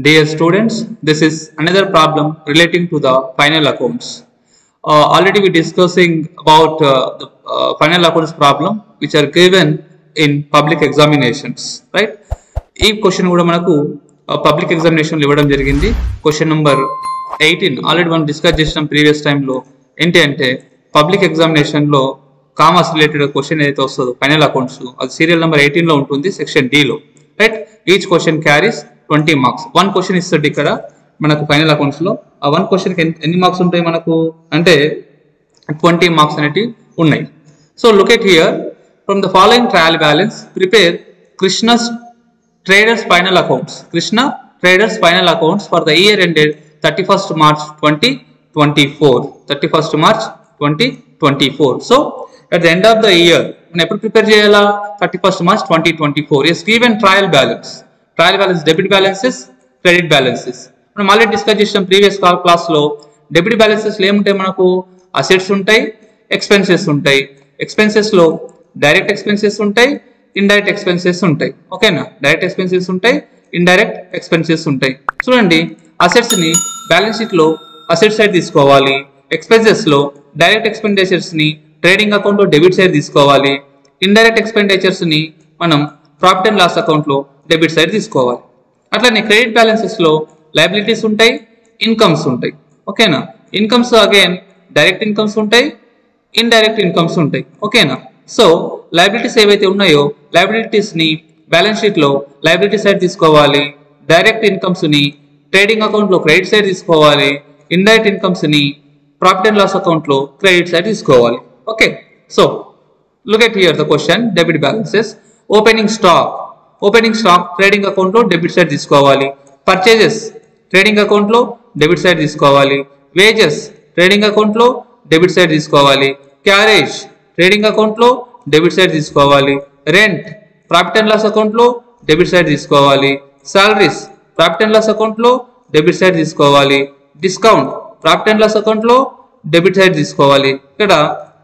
Dear students, this is another problem relating to the final accounts. Already we discussing about the final accounts problem which are given in public examinations, right? This question kuda manaku public examination ఇవ్వడం జరిగింది. Question number 18 already మనం discuss చేసిన previous time లో ఏంటి అంటే public examination లో commerce related question ఏదైతే వస్తుందో ఫైనల్ అకౌంట్స్ అది సీరియల్ నెంబర్ 18 లో ఉంటుంది సెక్షన్ డి లో, right? Each question carries 20 marks. One question ఇస్తాడు ఇక్కడ మనకు ఫైనల్ అకౌంట్స్ లో. ఆ వన్ క్వశ్చన్ కి ఎన్ని మార్క్స్ ఉంటాయి మనకు అంటే 20 మార్క్స్ అనేవి ఉన్నాయి. So look at here, from the following trial balance prepare Krishna's traders final accounts. Krishna traders final accounts for the year ended 31st March 2024. 31st March 2024. So at the end of the year మనం ఎప్పుడు prepare చేయాలా? 31st March 2024. is given trial balance debit balances, credit balances. మనం already discuss చేసాం previous class లో. Debit balances లో ఏముంటాయి మనకు? Assets ఉంటాయి, ఎక్స్పెన్సెస్ ఉంటాయి. ఎక్స్పెన్సెస్ లో డైరెక్ట్ ఎక్స్పెన్సెస్ ఉంటాయి, ఇండైరెక్ట్ ఎక్స్పెన్సెస్ ఉంటాయి. ఓకేనా? డైరెక్ట్ ఎక్స్పెన్సెస్ ఉంటాయి, ఇండైరెక్ట్ ఎక్స్పెన్సెస్ ఉంటాయి. చూడండి, అసెట్స్ ని బ్యాలెన్స్ షీట్ లో అసెట్ సైడ్ తీసుకోవాలి. ఎక్స్పెన్సెస్ లో డైరెక్ట్ ఎక్స్పెండిచర్స్ ని ట్రేడింగ్ అకౌంట్ లో డెబిట్ సైడ్ తీసుకోవాలి. ఇండైరెక్ట్ ఎక్స్పెండిచర్స్ ని మనం ప్రాఫిట్ అండ్ లాస్ అకౌంట్ లో డెబిట్ సైడ్ తీసుకోవాలి. అట్లనే క్రెడిట్ బ్యాలెన్సెస్ లో లయబిలిటీస్ ఉంటాయి, ఇన్కమ్స్ ఉంటాయి. ఓకేనా? ఇన్కమ్స్ అగైన్ డైరెక్ట్ ఇన్కమ్స్ ఉంటాయి, ఇండైరెక్ట్ ఇన్కమ్స్ ఉంటాయి. ఓకేనా? సో లయబిలిటీస్ ఏవైతే ఉన్నాయో లయబిలిటీస్ ని బ్యాలెన్స్ షీట్ లో లయబిలిటీ సైడ్ తీసుకోవాలి. డైరెక్ట్ ఇన్కమ్స్ ని ట్రేడింగ్ అకౌంట్ లో క్రెడిట్ సైడ్ తీసుకోవాలి. ఇండైరెక్ట్ ఇన్కమ్స్ ని ప్రాఫిట్ అండ్ లాస్ అకౌంట్ లో క్రెడిట్ సైడ్ తీసుకోవాలి. Okay, so look at here the question. Debit balances, opening stock trading account లో debit side తీసుకోవాలి. Purchases trading account లో debit side తీసుకోవాలి. Wages trading account లో debit side తీసుకోవాలి. Carriage trading account లో debit side తీసుకోవాలి. Rent profit and loss account లో debit side తీసుకోవాలి. Salaries profit and loss account లో డెబిట్ సైడ్ తీసుకోవాలి. Discount profit and loss account లో డెబిట్ సైడ్ తీసుకోవాలి. ఇక్కడ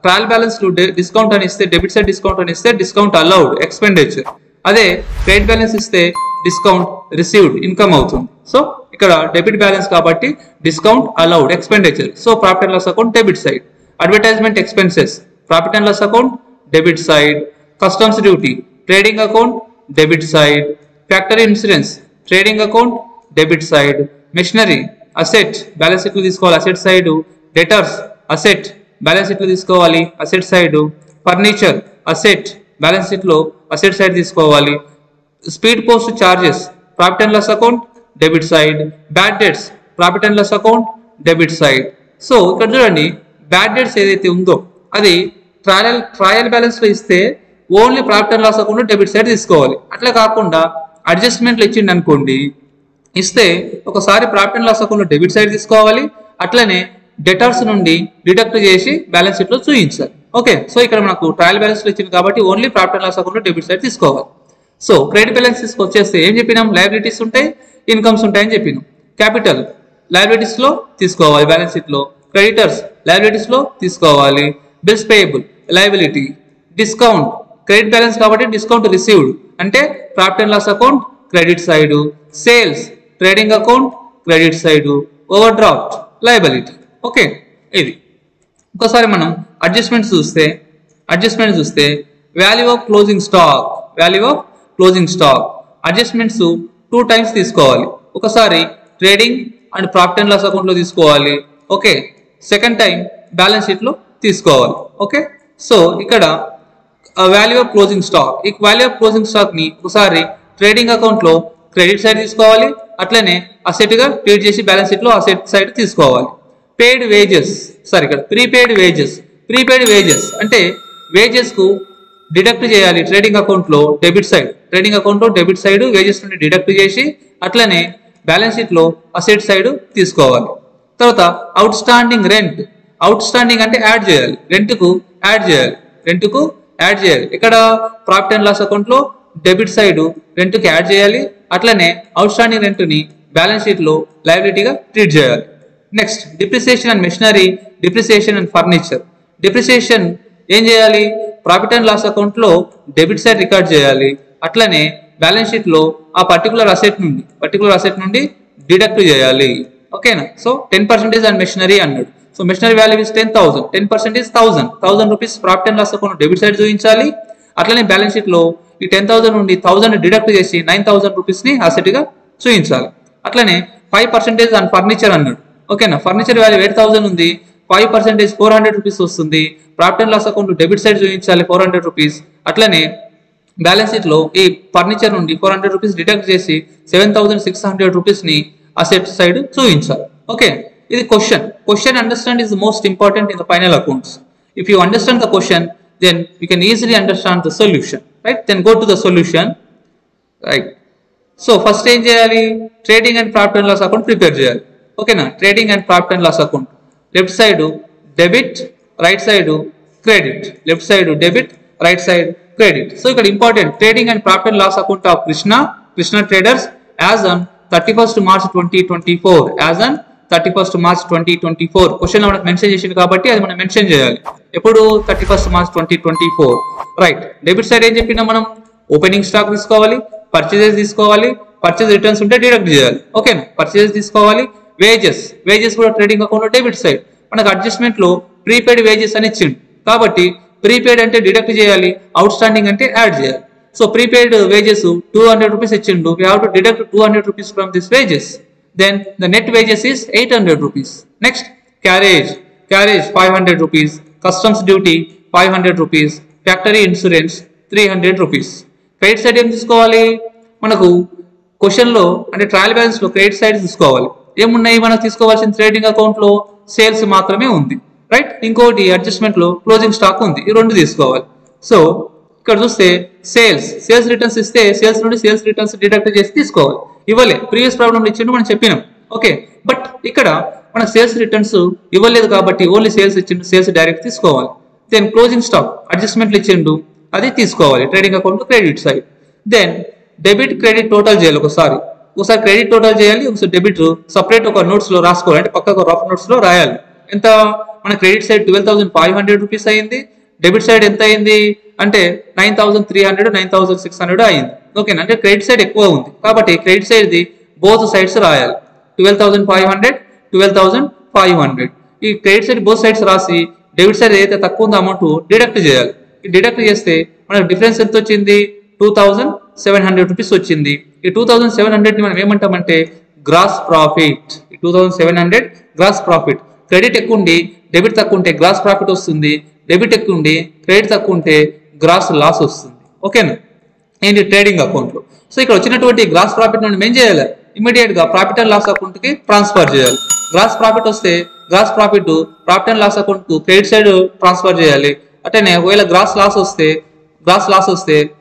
ట్రయల్ బ్యాలెన్స్ లో డిస్కౌంట్ అని ఇస్తే డెబిట్ సైడ్ డిస్కౌంట్ అని ఇస్తే డిస్కౌంట్ అలౌడ్ ఎక్స్పెండిచర్. అదే క్రెడిట్ బ్యాలెన్స్ ఇస్తే డిస్కౌంట్ రిసీవ్డ్ ఇన్కమ్ అవుతుంది. సో ఇక్కడ డెబిట్ బ్యాలెన్స్ కాబట్టి discount allowed expenditure. So profit and loss account debit side. Advertisement expenses profit and loss account debit side. Customs duty trading account debit side. Factory insurance trading account debit side. Machinery asset balance sheet లో తీసుకోవాలి, asset side. Debtors asset balance sheet లో తీసుకోవాలి, asset side. Furniture asset balance sheet లో asset side తీసుకోవాలి. Speed post charges profit and loss account debit side. Bad debts profit and loss account debit side. So ఇక్కడ చూడండి, bad debts ఏదైతే ఉందో అది trial balance లో ఇస్తే only profit and loss account లో డెబిట్ సైడ్ తీసుకోవాలి. అట్లా కాకుండా అడ్జస్ట్మెంట్లు ఇచ్చింది అనుకోండి, ఇస్తే ఒకసారి ప్రాఫిట్ అండ్ లాస్ అకౌంట్ లో డెబిట్ సైడ్ తీసుకోవాలి, అట్లనే డెటార్స్ నుండి డిడక్ట్ చేసి బ్యాలెన్స్ షీట్ లో చూపించాలి. ఓకే, సో ఇక్కడ మనకు ట్రయల్ బ్యాలెన్స్ లో ఇచ్చింది కాబట్టి only profit and loss account లో డెబిట్ సైడ్ తీసుకోవాలి. సో క్రెడిట్ బ్యాలెన్సెస్ వచ్చేస్తే ఏం చెప్పినాం? లయబిలిటీస్ ఉంటాయి, ఇన్కమ్స్ ఉంటాయని చెప్పినాం. క్యాపిటల్ లయబిలిటీస్ లో తీసుకోవాలి బ్యాలెన్స్ షీట్ లో. క్రెడిటర్స్ లయబిలిటీస్ లో తీసుకోవాలి. Bills payable liability. Discount credit balance కాబట్టి డిస్కౌంట్ రిసీవ్డ్ అంటే profit and loss account credit side. Sales trading account credit side. Overdraft liability. Okay, ఇది ఒకసారి మనం అడ్జస్ట్మెంట్స్ చూస్తే value of closing stock adjustments 2 times తీసుకోవాలి. ఒకసారి trading and profit and loss account లో తీసుకోవాలి. Okay, second time balance sheet లో తీసుకోవాలి. ఓకే, సో ఇక్కడ వాల్యూ ఆఫ్ క్లోజింగ్ స్టాక్, ఈ వాల్యూ ఆఫ్ క్లోజింగ్ స్టాక్ ని ఒకసారి ట్రేడింగ్ అకౌంట్ లో క్రెడిట్ సైడ్ తీసుకోవాలి, అట్లనే అసెట్ గా ట్రీట్ చేసి బ్యాలెన్స్ షీట్ లో అసెట్ సైడ్ తీసుకోవాలి. పేడ్ వేజెస్, సారీ ఇక్కడ ప్రీపెయిడ్ వేజెస్ అంటే వేజెస్ కు డిడక్ట్ చేయాలి ట్రేడింగ్ అకౌంట్ లో డెబిట్ సైడ్ వేజెస్ నుండి డిడక్ట్ చేసి అట్లనే బ్యాలెన్స్ షీట్ లో అసెట్ సైడ్ తీసుకోవాలి. తర్వాత అవుట్ స్టాండింగ్ రెంట్, అంటే యాడ్ చేయాలి, రెంట్ కు యాడ్ చేయాలి. ఇక్కడ ప్రాఫిట్ అండ్ లాస్ అకౌంట్ లో డెబిట్ సైడ్ రెంట్ కి యాడ్ చేయాలి, అట్లనే అవుట్ స్టాండింగ్ రెంట్ ని బ్యాలెన్స్ షీట్ లో లయబిలిటీగా ట్రీట్ చేయాలి. Next depreciation and machinery, depreciation and furniture. Depreciation ఏం చేయాలి? ప్రాఫిట్ అండ్ లాస్ అకౌంట్ లో డెబిట్ సైడ్ రికార్డ్ చేయాలి, అట్లనే బ్యాలెన్స్ షీట్ లో ఆ పర్టికులర్ అసెట్ నుండి డిడక్ట్ చేయాలి. ఓకేనా? సో 10% అండ్ మెషినరీ అన్నాడు. So machinery value is 10,000. 10% is 1000 rupees profit and loss account debit side చూపించాలి. అట్లనే బ్యాలెన్స్ షీట్ లో ఈ 10,000 నుండి 1000 డిడక్ట్ చేసి 9,000 రూపీస్ ని అసెట్ గా చూపించాలి. అట్లనే 5% అండ్ ఫర్నిచర్ అన్నాడు. ఓకేనా? ఫర్నిచర్ వాల్యూ 8,000 ఉంది. 5% 400 రూపీస్ వస్తుంది. Profit and loss account debit side చూపించాలి 400 రూపీస్. అట్లనే బ్యాలెన్స్ షీట్ లో ఈ ఫర్నిచర్ నుండి 400 రూపీస్ డిడక్ట్ చేసి 7,600 రూపీస్ ని అసెట్ సైడ్ చూపించాలి. ఓకే, ఇది question understand is the most important in the final accounts. If you understand the question, then you can easily understand the solution, right? Then go to the solution, right? So first ఏం చేయాలి? Trading and profit and loss account prepare చేయాలి. ఓకేనా? Trading and profit and loss account left side debit, right side credit. Left side debit, right side credit. So ఇక్కడ important trading and profit and loss account of Krishna traders as on 31st March 2024. As on 31st March 2024 question లో మనకు mention చేసింది కాబట్టి అది మనం mention చేయాలి. ఎప్పుడు? 31st March 2024. Right. Debit side ఏం చెప్పినా మనం ఓపెనింగ్ స్టాక్ తీసుకోవాలి, పర్చేజెస్ తీసుకోవాలి, పర్చేజ్ రిటర్న్స్ ఉంటే డిడక్ట్ చేయాలి. ఓకేనా? పర్చేజెస్ తీసుకోవాలి. వేజెస్ కూడా ట్రేడింగ్ అకౌంట్ లో డెబిట్ సైడ్. మనకు అడ్జస్ట్మెంట్ లో ప్రీపెయిడ్ వేజెస్ అని ఇచ్చిండు కాబట్టి ప్రీపెయిడ్ అంటే డిడక్ట్ చేయాలి, అవుట్ స్టాండింగ్ అంటే యాడ్ చేయాలి. సో ప్రీపెయిడ్ వేజెస్ 200 రూపీస్ ఇచ్చిండు. We have to deduct 200 rupees from this wages. Then the net wages is 800 rupees. Next, carriage 500 rupees, customs duty 500 rupees, factory insurance 300 rupees. Credit side ఏం తీసుకోవాలి? మనకు question లో అంటే trial balance లో credit side తీసుకోవాలి. ఏమున్నాయి మనకు తీసుకోవాల్సిన ట్రేడింగ్ అకౌంట్ లో? సేల్స్ మాత్రమే ఉంది, రైట్? ఇంకోటి అడ్జస్ట్మెంట్ లో క్లోజింగ్ స్టాక్ ఉంది. ఈ రెండు తీసుకోవాలి. సో ఇక్కడ చూస్తే సేల్స్ రిటర్న్స్ ఇస్తే సేల్స్ నుండి సేల్స్ రిటర్న్స్ డిడక్ట్ చేసి తీసుకోవాలి. ఇవ్వలే, ప్రీవియస్ ప్రాబ్లం ఇచ్చిండు మనం చెప్పినాం. ఓకే, బట్ ఇక్కడ మన సేల్స్ రిటర్న్స్ ఇవ్వలేదు కాబట్టి ఓన్లీ సేల్స్ ఇచ్చిండు, సేల్స్ డైరెక్ట్ తీసుకోవాలి. దెన్ క్లోజింగ్ స్టాక్ అడ్జస్ట్మెంట్లు ఇచ్చిండు, అది తీసుకోవాలి trading account credit side. Then debit credit total చేయాలి. ఒకసారి క్రెడిట్ టోటల్ చేయాలి, ఒకసారి డెబిట్ సపరేట్ ఒక నోట్స్ లో రాసుకోవాలి. అంటే పక్కకు రఫ్ నోట్స్ లో రాయాలి. ఎంత మన క్రెడిట్ సైడ్ 12,500 రూపీస్ అయింది. డెబిట్ సైడ్ ఎంత అయింది అంటే 9,300 9,600 అయింది. ఓకేనా? అంటే క్రెడిట్ సైడ్ ఎక్కువ ఉంది కాబట్టి credit side the both sides రాయాలి. 12,500 12,500 ఈ క్రెడిట్ సైడ్ బోత్ సైడ్స్ రాసి డెబిట్ సైడ్ ఏదైతే తక్కువ ఉందో అమౌంట్ డిడక్ట్ చేయాలి. ఈ డిడక్ట్ చేస్తే మనకు డిఫరెన్స్ ఎంత వచ్చింది? 2,700 రూపీస్ వచ్చింది. ఈ 2,700 ని మనం ఏమంటామంటే గ్రాస్ ప్రాఫిట్. ఈ 2,700 గ్రాస్ ప్రాఫిట్. క్రెడిట్ ఎక్కువ ఉండి డెబిట్ తక్కువ ఉంటే గ్రాస్ ప్రాఫిట్ వస్తుంది. డెబిట్ ఎక్కువ ఉండి క్రెడిట్ తక్కువ ఉంటే గ్రాస్ లాస్ వస్తుంది. ఓకేనా? ఏంటి? ట్రేడింగ్ అకౌంట్ లో. సో ఇక్కడ వచ్చినటువంటి గ్రాస్ ప్రాఫిట్ మనం ఏం చేయాలి? ఇమీడియట్ గా ప్రాఫిట్ అండ్ లాస్ అకౌంట్ కి ట్రాన్స్ఫర్ చేయాలి. గ్రాస్ ప్రాఫిట్ వస్తే gross profit profit and loss account కు క్రెడిట్ సైడ్ ట్రాన్స్ఫర్ చేయాలి. అట్లనే ఒకవేళ గ్రాస్ లాస్ వస్తే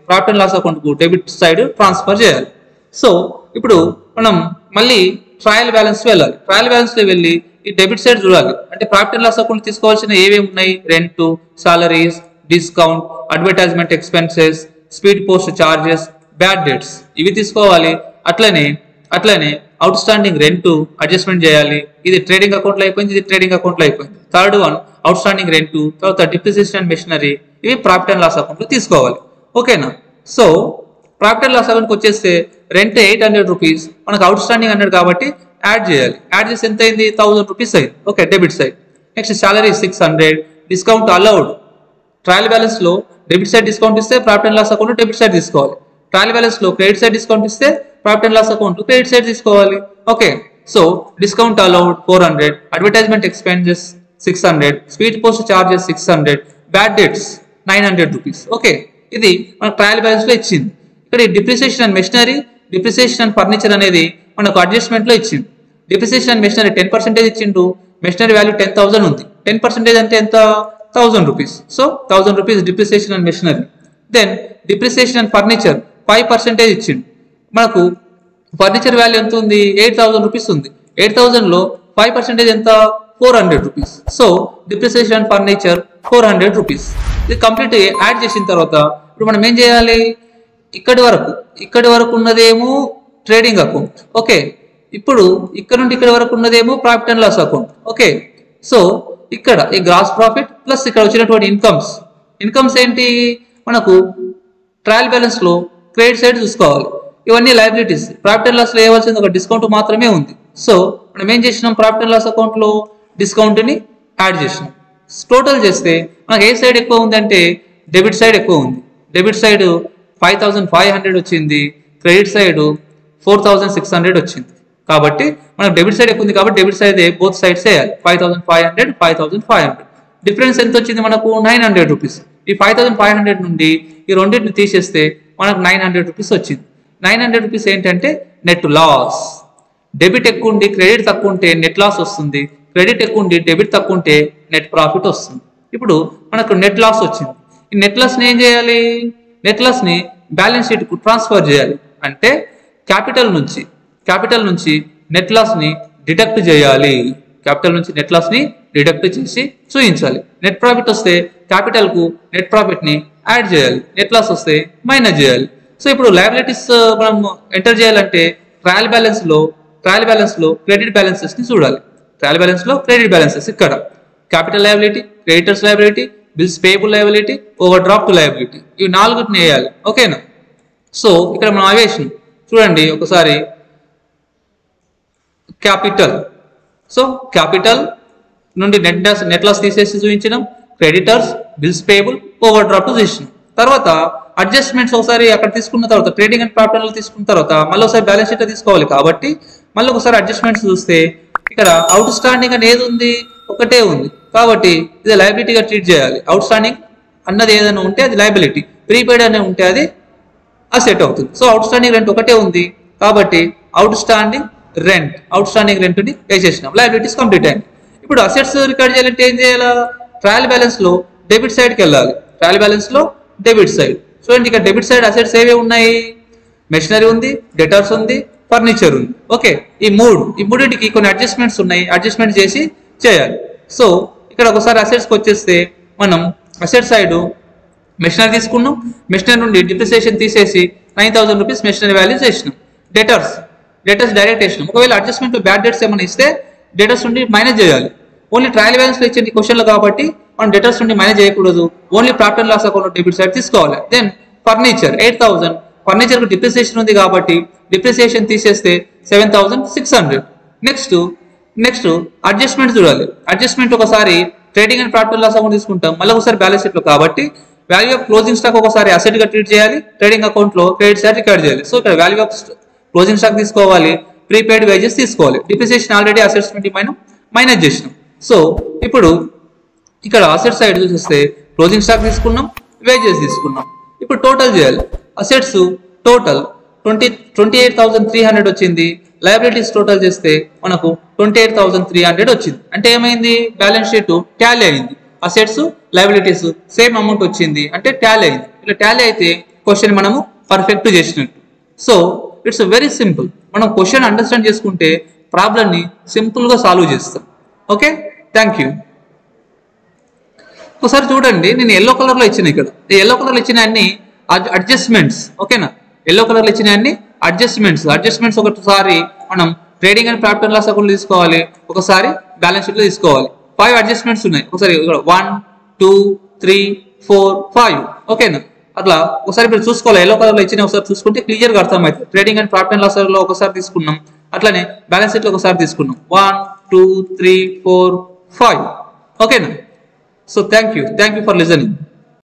ప్రాఫిట్ అండ్ లాస్ అకౌంట్ కు డెబిట్ సైడ్ ట్రాన్స్ఫర్ చేయాలి. సో ఇప్పుడు మనం మళ్ళీ ట్రయల్ బ్యాలెన్స్ వెళ్ళాలి. ట్రయల్ బ్యాలెన్స్ లో వెళ్ళి ఈ డెబిట్ సైడ్ చూడాలి. అంటే ప్రాఫిట్ అండ్ లాస్ అకౌంట్ తీసుకోవాల్సిన ఏమేమి ఉన్నాయి? Rent, salaries, discount, advertisement expenses, speed post charges, bad debts, ఇవి తీసుకోవాలి. అట్లనే అవుట్ స్టాండింగ్ రెంట్ అడ్జస్ట్మెంట్ చేయాలి. ఇది ట్రేడింగ్ అకౌంట్ లో అయిపోయింది, ఇది ట్రేడింగ్ అకౌంట్ లో అయిపోయింది. Third one outstanding rent, తర్వాత డిప్రిసియేషన్ అండ్ మెషినరీ, ఇవి ప్రాఫిట్ అండ్ లాస్ అకౌంట్ లో తీసుకోవాలి. ఓకేనా? So profit and loss account కి వచ్చేస్తే రెంట్ 800 రూపీస్, మనకు అవుట్ స్టాండింగ్ అన్నాడు కాబట్టి యాడ్ చేయాలి. యాడ్ చేసి ఎంత అయింది? 1000 రూపీస్ అయింది. Okay, debit side. Next salary 600, discount allowed. Trial balance లో డెబిట్ సైడ్ డిస్కౌంట్ ఇస్తే profit and loss account debit side తీసుకోవాలి. ట్రయల్ బ్యాలెన్స్ లో క్రెడిట్ సైడ్ డిస్కౌంట్ ఇస్తే profit and loss account credit side తీసుకోవాలి. Okay, so discount allowed 400, advertisement expenses 600, speed post charges 600, bad debts 900 rupees. Okay, ఇది మన trial balance లో ఇచ్చింది. ఇక్కడ depreciation and machinery, depreciation and furniture అనేది మనకు అడ్జస్ట్మెంట్ లో ఇచ్చింది. డిప్రిసియేషన్ అండ్ మెషినరీ 10% ఇచ్చిండు. మెషినరీ వాల్యూ 10,000 ఉంది. 10% అంటే ఎంత? 1,000 rupees. So 1,000 rupees depreciation and machinery. Then depreciation and furniture 5% ఇచ్చిండు. మనకు ఫర్నిచర్ వాల్యూ ఎంత ఉంది? 8,000 రూపీస్ ఉంది. 8,000 లో 5% ఎంత? 400 rupees. So depreciation and furniture 400 rupees. ఇది కంప్లీట్ యాడ్ చేసిన తర్వాత ఇప్పుడు మనం ఏం చేయాలి? ఇక్కడి వరకు ఉన్నదేమో ట్రేడింగ్ అకౌంట్. ఓకే, ఇప్పుడు ఇక్కడ నుండి ఇక్కడ వరకు ఉన్నదేమో profit and loss account. Okay, so ఇక్కడ ఈ గ్రాస్ ప్రాఫిట్ ప్లస్ ఇక్కడ వచ్చినటువంటి ఇన్కమ్స్ ఏంటి? మనకు ట్రయల్ బ్యాలెన్స్ లో క్రెడిట్ సైడ్ చూసుకోవాలి. ఇవన్నీ లయబిలిటీస్. ప్రాఫిట్ అండ్ లాస్ లో వేయవలసింది ఒక డిస్కౌంట్ మాత్రమే ఉంది. సో మనం ఏం చేసినాం, ప్రాఫిట్ అండ్ లాస్ అకౌంట్ లో డిస్కౌంట్ ని యాడ్ చేసినాం. టోటల్ చేస్తే మనకు ఏ సైడ్ ఎక్కువ ఉంది అంటే డెబిట్ సైడ్ ఎక్కువ ఉంది. డెబిట్ సైడ్ 5500 వచ్చింది, క్రెడిట్ సైడ్ 4600 వచ్చింది. కాబట్టి మనకు డెబిట్ సైడ్ ఎక్కువ ఉంది కాబట్టి డెబిట్ సైడ్ బోత్ సైడ్స్ వేయాలి. 5500 5500 డిఫరెన్స్ ఎంత వచ్చింది మనకు 900 రూపీస్. ఈ 5500 నుండి ఈ రెండింటిని తీసేస్తే మనకు 900 రూపీస్ వచ్చింది. 900 రూపీస్ ఏంటంటే నెట్ లాస్. డెబిట్ ఎక్కువ ఉండి క్రెడిట్ తక్కువ ఉంటే నెట్ లాస్ వస్తుంది, క్రెడిట్ ఎక్కువ ఉండి డెబిట్ తక్కువ ఉంటే నెట్ ప్రాఫిట్ వస్తుంది. ఇప్పుడు మనకు నెట్ లాస్ వచ్చింది. ఈ నెట్ లాస్ ని ఏం చేయాలి, నెట్ లాస్ ని బ్యాలెన్స్ షీట్ కు ట్రాన్స్ఫర్ చేయాలి. అంటే క్యాపిటల్ నుంచి నెట్ లాస్ ని డిడక్ట్ చేయాలి. క్యాపిటల్ నుంచి నెట్ లాస్ ని డిడక్ట్ చేసి చూపించాలి. నెట్ ప్రాఫిట్ వస్తే క్యాపిటల్ కు నెట్ ప్రాఫిట్ ని యాడ్ చేయాలి, నెట్ లాస్ వస్తే మైనస్ చేయాలి. సో ఇప్పుడు లయబిలిటీస్ మనం ఎంటర్ చేయాలంటే ట్రయల్ బ్యాలెన్స్ లో క్రెడిట్ బ్యాలెన్సెస్ ని చూడాలి. ట్రయల్ బ్యాలెన్స్ లో క్రెడిట్ బ్యాలెన్సెస్ ఇక్కడ capital liability, creditors liability, bills payable liability, over draft liability, ఇవి 4ని వేయాలి. ఓకేనా. సో ఇక్కడ మనం అవేషన్ చూడండి ఒకసారి. క్యాపిటల్, సో క్యాపిటల్ నుండి నెట్ లాస్ తీసేసి చూపించడం, creditors, bills payable, over draft చూపించడం. తర్వాత అడ్జస్ట్మెంట్స్ ఒకసారి అక్కడ తీసుకున్న తర్వాత ట్రేడింగ్ అండ్ ప్రాఫిట్ అండ్ తీసుకున్న తర్వాత మళ్ళీ ఒకసారి బ్యాలెన్స్ షీట్ తీసుకోవాలి. కాబట్టి మళ్ళీ ఒకసారి అడ్జస్ట్మెంట్స్ చూస్తే ఇక్కడ అవుట్ స్టాండింగ్ అని ఏది ఉంది, ఒకటే ఉంది. కాబట్టి ఇది లయబిలిటీగా ట్రీట్ చేయాలి. అవుట్ స్టాండింగ్ అన్నది ఏదైనా ఉంటే అది లయబిలిటీ, ప్రీపెయిడ్ అనే ఉంటే అది అసెట్ అవుతుంది. సో అవుట్ స్టాండింగ్ రెంట్ ఒకటే ఉంది కాబట్టి అవుట్ స్టాండింగ్ రెంట్ ని వేసేసినాం. లయబిలిటీస్ కంప్లీట్ అయింది. ఇప్పుడు అసెట్స్ రికార్డ్ చేయాలంటే ఏం చేయాలా, ట్రయల్ బ్యాలెన్స్ లో డెబిట్ సైడ్కి వెళ్ళాలి. ట్రయల్ బ్యాలెన్స్ లో డెబిట్ సైడ్ చూడండి. ఇక్కడ డెబిట్ సైడ్ అసెట్స్ ఏవే ఉన్నాయి, మెషినరీ ఉంది, డెటార్స్ ఉంది, ఫర్నిచర్ ఉంది. ఓకే, ఈ మూడింటికి కొన్ని అడ్జస్ట్మెంట్స్ ఉన్నాయి, అడ్జస్ట్మెంట్ చేసి చేయాలి. సో ఇక్కడ ఒకసారి అసెట్స్కి వచ్చేస్తే మనం అసెట్ సైడ్ మెషినరీ తీసుకున్నాం, మెషినరీ నుండి డిప్రిసియేషన్ తీసేసి 9000 రూపీస్ మెషినరీ వాల్యూ చేసినాం. డెటార్స్ డైరెక్ట్ వేసినాం. ఒకవేళ అడ్జస్ట్మెంట్ బ్యాడ్ డేట్స్ ఏమైనా ఇస్తే డెటార్స్ నుండి మైనస్ చేయాలి. ఓన్లీ ట్రయల్ బ్యాలెన్స్ లో ఇచ్చే క్వశ్చన్లు కాబట్టి మనం డెటార్స్ నుండి మైనస్ చేయకూడదు, only profit and loss account debit side తీసుకోవాలి. దెన్ ఫర్నిచర్ 8000, ఫర్నిచర్ కు డిప్రిసియేషన్ ఉంది కాబట్టి డిప్రిసియేషన్ తీసేస్తే 7600. నెక్స్ట్ అడ్జస్ట్మెంట్ చూడాలి. అడ్జస్ట్మెంట్ ఒకసారి trading and profit and loss account తీసుకుంటాం, మళ్ళీ ఒకసారి బ్యాలెన్స్ షీట్ లో కాబట్టి వాల్యూ ఆఫ్ క్లోజింగ్ స్టాక్ ఒకసారి అసెట్ గా ట్రీట్ చేయాలి, ట్రేడింగ్ అకౌంట్ లో క్రెడిట్ సైడ్ రికార్డ్ చేయాలి. సో ఇక్కడ వాల్యూ ఆఫ్ క్లోజింగ్ స్టాక్ తీసుకోవాలి, ప్రీపెయిడ్ వేజెస్ తీసుకోవాలి. డిప్రిసియేషన్ ఆల్రెడీ అసెట్స్ నుండి మైనస్ చేసినాం. సో ఇప్పుడు ఇక్కడ అసెట్ సైడ్ చూస్తే క్లోజింగ్ స్టాక్ తీసుకున్నాం, వేజెస్ తీసుకున్నాం. ఇప్పుడు టోటల్ చేయాలి. అసెట్స్ టోటల్ 28,300 వచ్చింది. లయబిలిటీస్ టోటల్ చేస్తే మనకు 28,300 వచ్చింది. అంటే ఏమైంది, బ్యాలెన్స్ షీట్ టాలీ అయింది. అసెట్స్ లయబిలిటీస్ సేమ్ అమౌంట్ వచ్చింది అంటే టాలీ అయింది. ఇలా టాలీ అయితే క్వశ్చన్ మనము పర్ఫెక్ట్ చేసినట్టు. So it's very simple. మనం క్వశ్చన్ అండర్స్టాండ్ చేసుకుంటే ప్రాబ్లమ్ ని సింపుల్ గా సాల్వ్ చేస్తాం. Okay, thank you. ఒకసారి చూడండి, నేను ఎల్లో కలర్ లో ఇచ్చిన ఇక్కడ ఈ ఎల్లో కలర్ లో ఇచ్చిన అన్ని అడ్జస్ట్మెంట్స్. ఓకేనా, ఎల్లో కలర్ లో ఇచ్చిన అన్ని అడ్జస్ట్మెంట్స్ ఒకసారి మనం trading and profit and loss account తీసుకోవాలి, ఒకసారి బ్యాలెన్స్ షీట్ లో తీసుకోవాలి. 5 అడ్జస్ట్మెంట్స్ ఉన్నాయి. ఒకసారి 1 2 3 4 5. ఓకేనా, అట్లా ఒకసారి మీరు చూసుకోవాలి. ఎల్లో కలర్ లో ఇచ్చిన ఒకసారి చూసుకుంటే క్లియర్ గా అర్థమవుతుంది. Trading and profit and loss లో ఒకసారి తీసుకున్నాం, అట్లానే బ్యాలెన్స్ షీట్ లో ఒకసారి తీసుకున్నాం. 1 2 3 4 5. ఓకేనా. So thank you for listening.